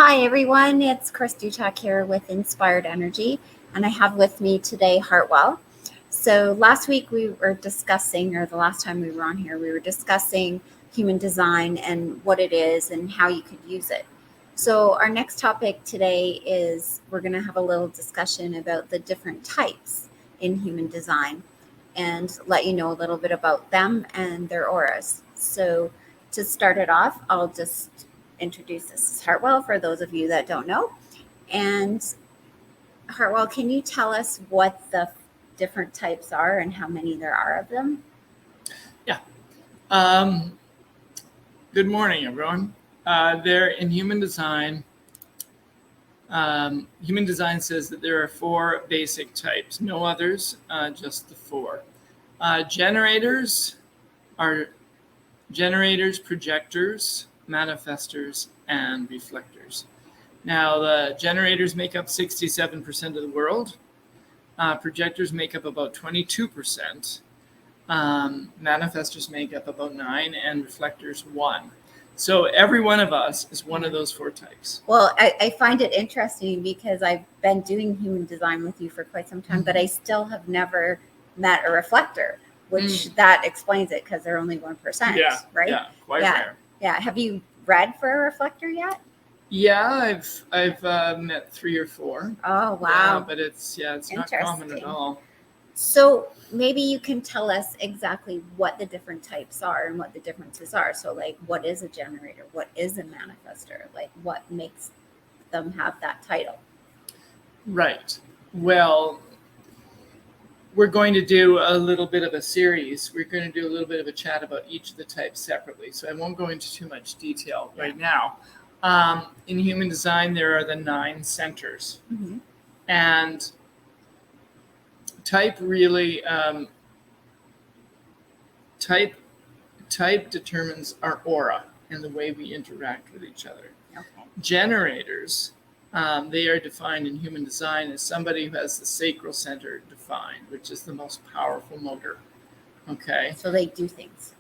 Hi everyone, it's Kris here with Inspired Energy, and I have with me today Hartwell. So last week we were discussing, or the last time we were on here, we were discussing human design and what it is and how you could use it. So our next topic today is we're going to have a little discussion about the different types in human design and let you know a little bit about them and their auras. So to start it off, I'll just introduce this as Hartwell for those of you that don't know. And Hartwell, can you tell us what the different types are and how many there are of them? Yeah. Good morning, everyone. There in human design, human design says that there are 4 basic types, no others, just the 4. Generators are generators, projectors, manifestors, and reflectors. Now, the generators make up 67% of the world. Projectors make up about 22%. Manifestors make up about 9%, and reflectors 1%. So every one of us is one of those 4 types. Well, I find it interesting because I've been doing human design with you for quite some time, but I still have never met a reflector, which that explains it because they're only 1%, right? Yeah, quite rare. Yeah. Have you read for a reflector yet? Yeah, I've met 3 or 4. Oh, wow. Yeah, but it's not common at all. So maybe you can tell us exactly what the different types are and what the differences are. So like, what is a generator? What is a manifestor? Like, what makes them have that title? Right. Well, we're going to do a little bit of a series. We're going to do a little bit of a chat about each of the types separately. So I won't go into too much detail right now. In human design, there are the 9 centers. Mm-hmm. And type really, type determines our aura and the way we interact with each other. Okay. Generators, they are defined in human design as somebody who has the sacral center defined, which is the most powerful motor. Okay. So they do things.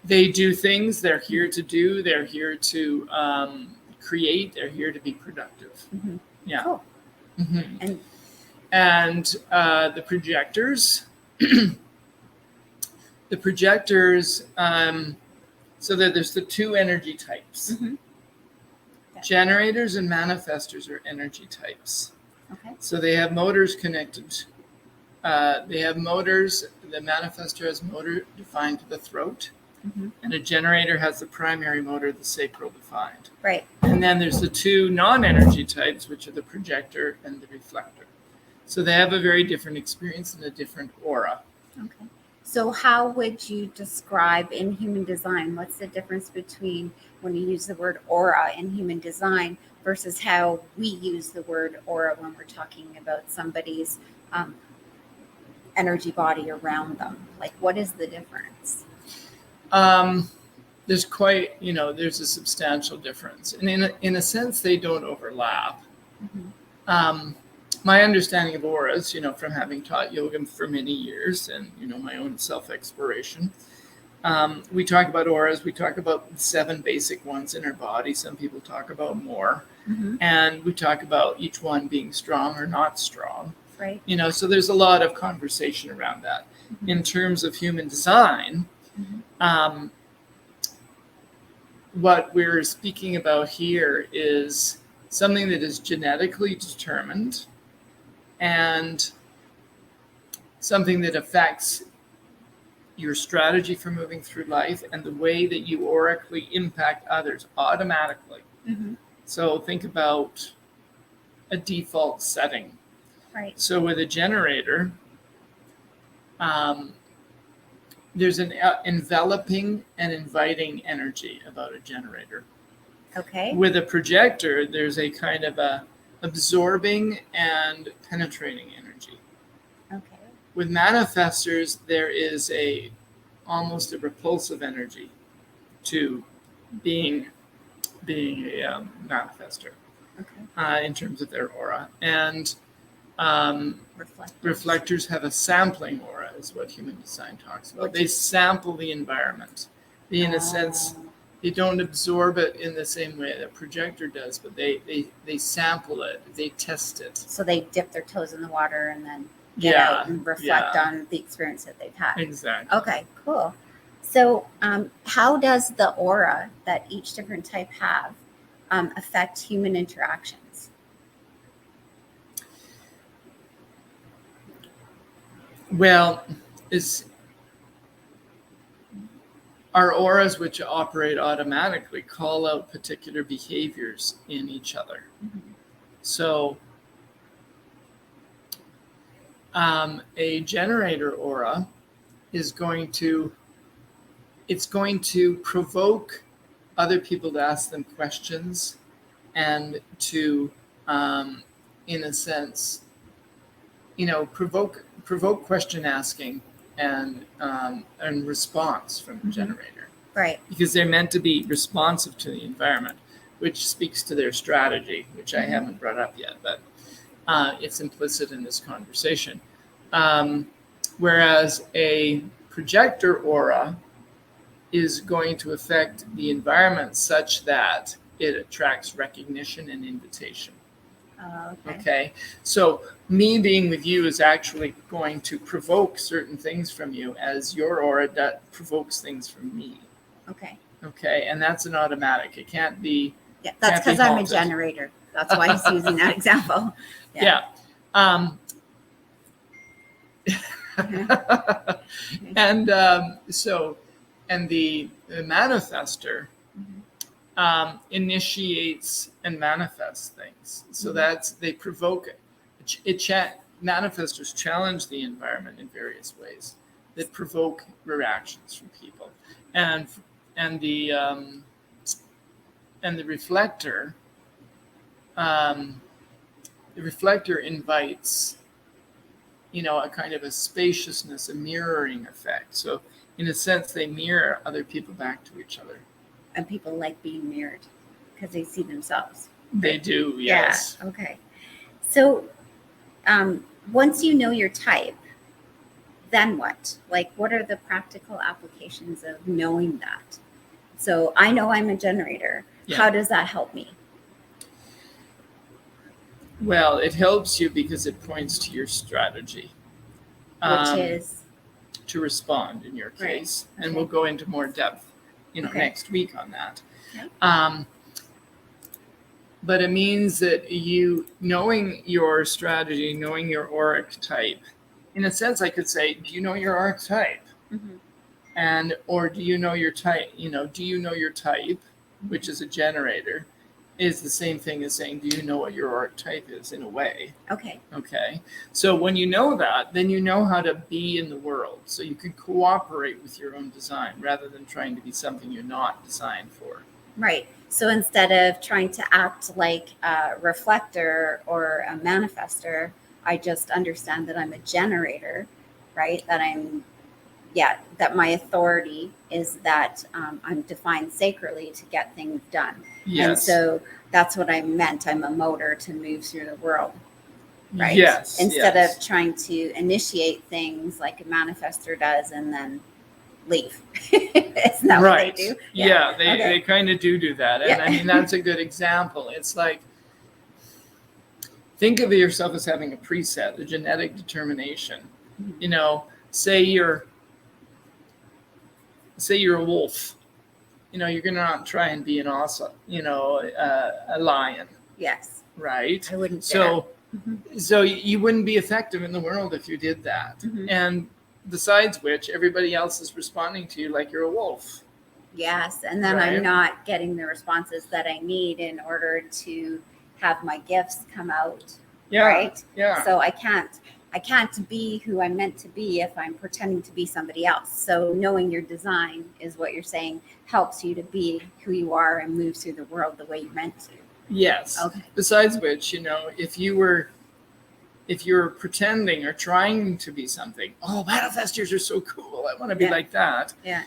They do things. They're here to do. They're here to create. They're here to be productive. Mm-hmm. Yeah. Cool. Mm-hmm. And the projectors. The projectors. So that there's the 2 energy types. Mm-hmm. Okay. Generators and manifestors are energy types. Okay. So they have motors connected. They have motors. The manifestor has motor defined to the throat. Mm-hmm. And a generator has the primary motor, the sacral defined. Right. And then there's the 2 non-energy types, which are the projector and the reflector. So they have a very different experience and a different aura. Okay. So how would you describe in human design, what's the difference between when you use the word aura in human design versus how we use the word aura when we're talking about somebody's energy body around them? Like, what is the difference? There's a substantial difference. And in a sense, they don't overlap. Mm-hmm. My understanding of auras, from having taught yoga for many years and, my own self-exploration, we talk about auras. We talk about 7 basic ones in our body. Some people talk about more. Mm-hmm. And we talk about each one being strong or not strong. Right. So there's a lot of conversation around that. Mm-hmm. In terms of human design, mm-hmm. What we're speaking about here is something that is genetically determined and something that affects your strategy for moving through life and the way that you aurically impact others automatically. Mm-hmm. So think about a default setting. Right. So with a generator, there's an enveloping and inviting energy about a generator. Okay. With a projector, there's a kind of a absorbing and penetrating energy. Okay. With manifestors, there is almost a repulsive energy to being a manifestor. Okay. In terms of their aura. And reflectors have a sampling aura, is what human design talks about. They sample the environment. They, in a sense, They don't absorb it in the same way that a projector does, but they sample it, they test it. So they dip their toes in the water and then get out and reflect on the experience that they've had. Exactly. Okay, cool. So how does the aura that each different type have affect human interactions? Well, our auras, which operate automatically, call out particular behaviors in each other. Mm-hmm. So a generator aura is going to provoke other people to ask them questions and to, in a sense, provoke question asking and response from the generator. Right. Because they're meant to be responsive to the environment, which speaks to their strategy, which I haven't brought up yet, but it's implicit in this conversation. Whereas a projector aura is going to affect the environment such that it attracts recognition and invitation. Okay. So me being with you is actually going to provoke certain things from you, as your aura provokes things from me. Okay. And that's an automatic. It can't be. Yeah, that's because I'm a generator. That's why he's using that example. Yeah. And and the manifester initiates and manifests things. So they provoke it. Manifestors challenge the environment in various ways that provoke reactions from people, and the reflector. The reflector invites, a kind of a spaciousness, a mirroring effect. So in a sense, they mirror other people back to each other. And people like being mirrored because they see themselves. They do, yes. Yeah. Okay. So once you know your type, then what? Like, what are the practical applications of knowing that? So I know I'm a generator. Yeah. How does that help me? Well, it helps you because it points to your strategy. Which is? To respond in your case. Right. And we'll go into more depth, next week on that. Okay. But it means that knowing your strategy, knowing your auric type, in a sense, I could say, do you know your auric type? Mm-hmm. Or do you know your type? Do you know your type, which is a generator, is the same thing as saying, do you know what your auric type is, in a way? Okay. So when you know that, then you know how to be in the world. So you can cooperate with your own design rather than trying to be something you're not designed for. Right. So instead of trying to act like a reflector or a manifester, I just understand that I'm a generator, right? That my authority is that I'm defined sacredly to get things done. Yes. And so that's what I meant. I'm a motor to move through the world, right? Yes. Instead of trying to initiate things like a manifester does and then leave. Isn't that what they do? Yeah, they kind of do that. And I mean, that's a good example. It's like, think of yourself as having a preset, a genetic determination. Mm-hmm. Say you're a wolf, you're going to not try and be an awesome, a lion. Yes. Right. I wouldn't. So you wouldn't be effective in the world if you did that. Mm-hmm. And besides which, everybody else is responding to you like you're a wolf. Yes. And then I'm not getting the responses that I need in order to have my gifts come out. Yeah. Right. Yeah. So I can't be who I'm meant to be if I'm pretending to be somebody else. So knowing your design is what you're saying helps you to be who you are and move through the world the way you're meant to. Yes. Okay. Besides which, if you're pretending or trying to be something, manifestors are so cool, I want to be like that. Yeah.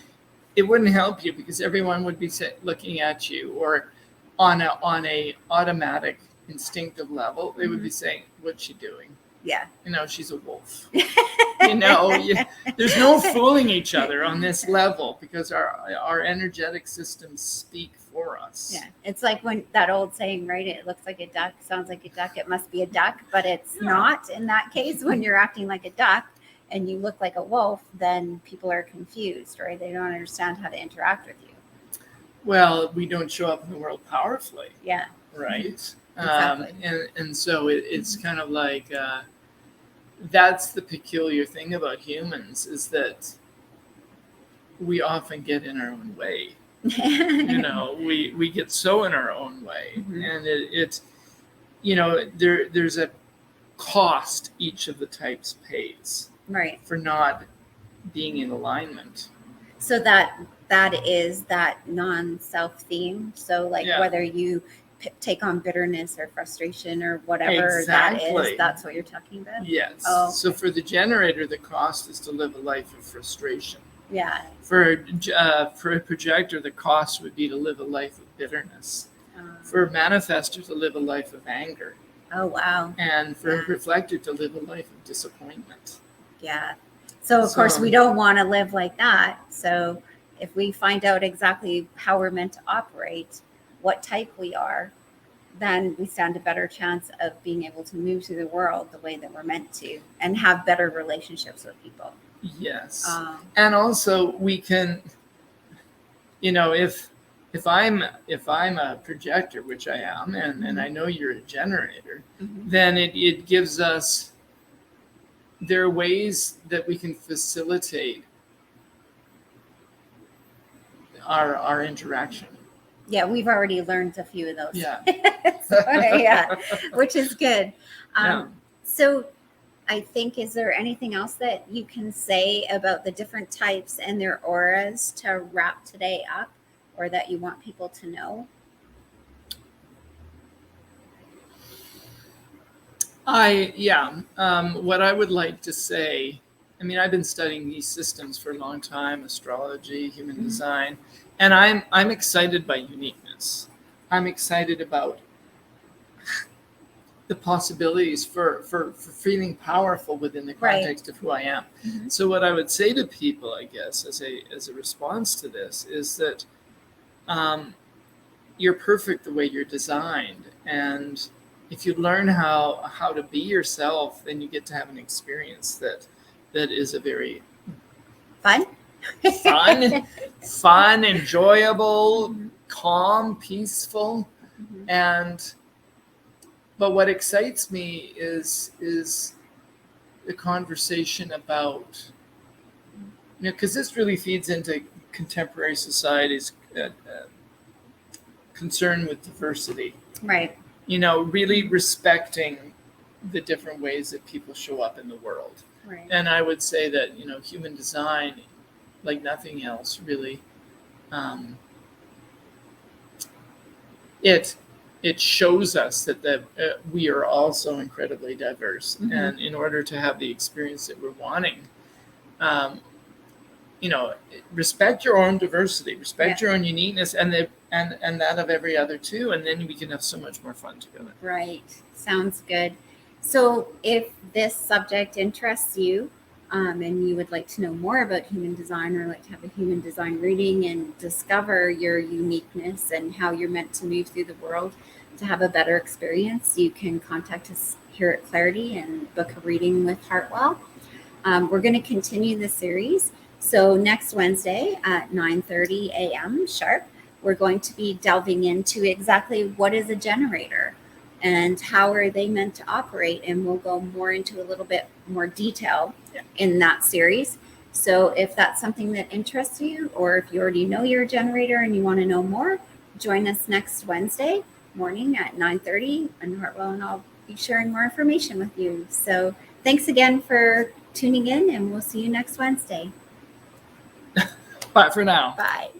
It wouldn't help you because everyone would be looking at you, or on a automatic instinctive level, they would be saying, what's she doing? Yeah. She's a wolf. There's no fooling each other on this level because our energetic systems speak for us. Yeah, it's like when that old saying, right? It looks like a duck, sounds like a duck, it must be a duck, but it's not. In that case, when you're acting like a duck and you look like a wolf, then people are confused, right? They don't understand how to interact with you. Well, we don't show up in the world powerfully. Yeah. Right. Exactly. And so it's kind of like that's the peculiar thing about humans is that we often get in our own way. We get so in our own way, and it's there's a cost each of the types pays, right, for not being in alignment. So that is that non-self theme. So like whether you take on bitterness or frustration or whatever that is, that's what you're talking about? Yes. Oh, okay. So for the generator, the cost is to live a life of frustration. Yeah. For a projector, the cost would be to live a life of bitterness. For a manifestor, to live a life of anger. Oh, wow. And for a reflector, to live a life of disappointment. Yeah. So, of course, we don't want to live like that. So if we find out exactly how we're meant to operate, what type we are, then we stand a better chance of being able to move through the world the way that we're meant to and have better relationships with people. Yes. And also we can, if I'm a projector, which I am, and I know you're a generator, then it gives us, there are ways that we can facilitate our interaction. Yeah, we've already learned a few of those. Yeah. Which is good. So I think, is there anything else that you can say about the different types and their auras to wrap today up, or that you want people to know? What I would like to say, I've been studying these systems for a long time, astrology, human design, and I'm excited by uniqueness. I'm excited about the possibilities for feeling powerful within the context of who I am. So what I would say to people, I guess, as a response to this, is that you're perfect the way you're designed, and if you learn how to be yourself, then you get to have an experience that is a very fun, enjoyable, calm, peaceful, but what excites me is the conversation about, because this really feeds into contemporary society's concern with diversity. Right. Really respecting the different ways that people show up in the world. Right. And I would say that, human design, like nothing else, really, it shows us that we are also incredibly diverse. And in order to have the experience that we're wanting, respect your own diversity, respect your own uniqueness, and that of every other too, and then we can have so much more fun together. Right. Sounds good. So if this subject interests you, and you would like to know more about human design, or like to have a human design reading and discover your uniqueness and how you're meant to move through the world to have a better experience, you can contact us here at Clair-i-tea and book a reading with Hartwell. We're going to continue the series. So next Wednesday at 9:30 a.m. sharp, we're going to be delving into exactly what is a generator and how are they meant to operate. And we'll go more into a little bit more detail in that series. So if that's something that interests you, or if you already know you're a generator and you want to know more, join us next Wednesday morning at 9:30, and Hartwell and I'll be sharing more information with you. So thanks again for tuning in, and we'll see you next Wednesday. Bye for now. Bye.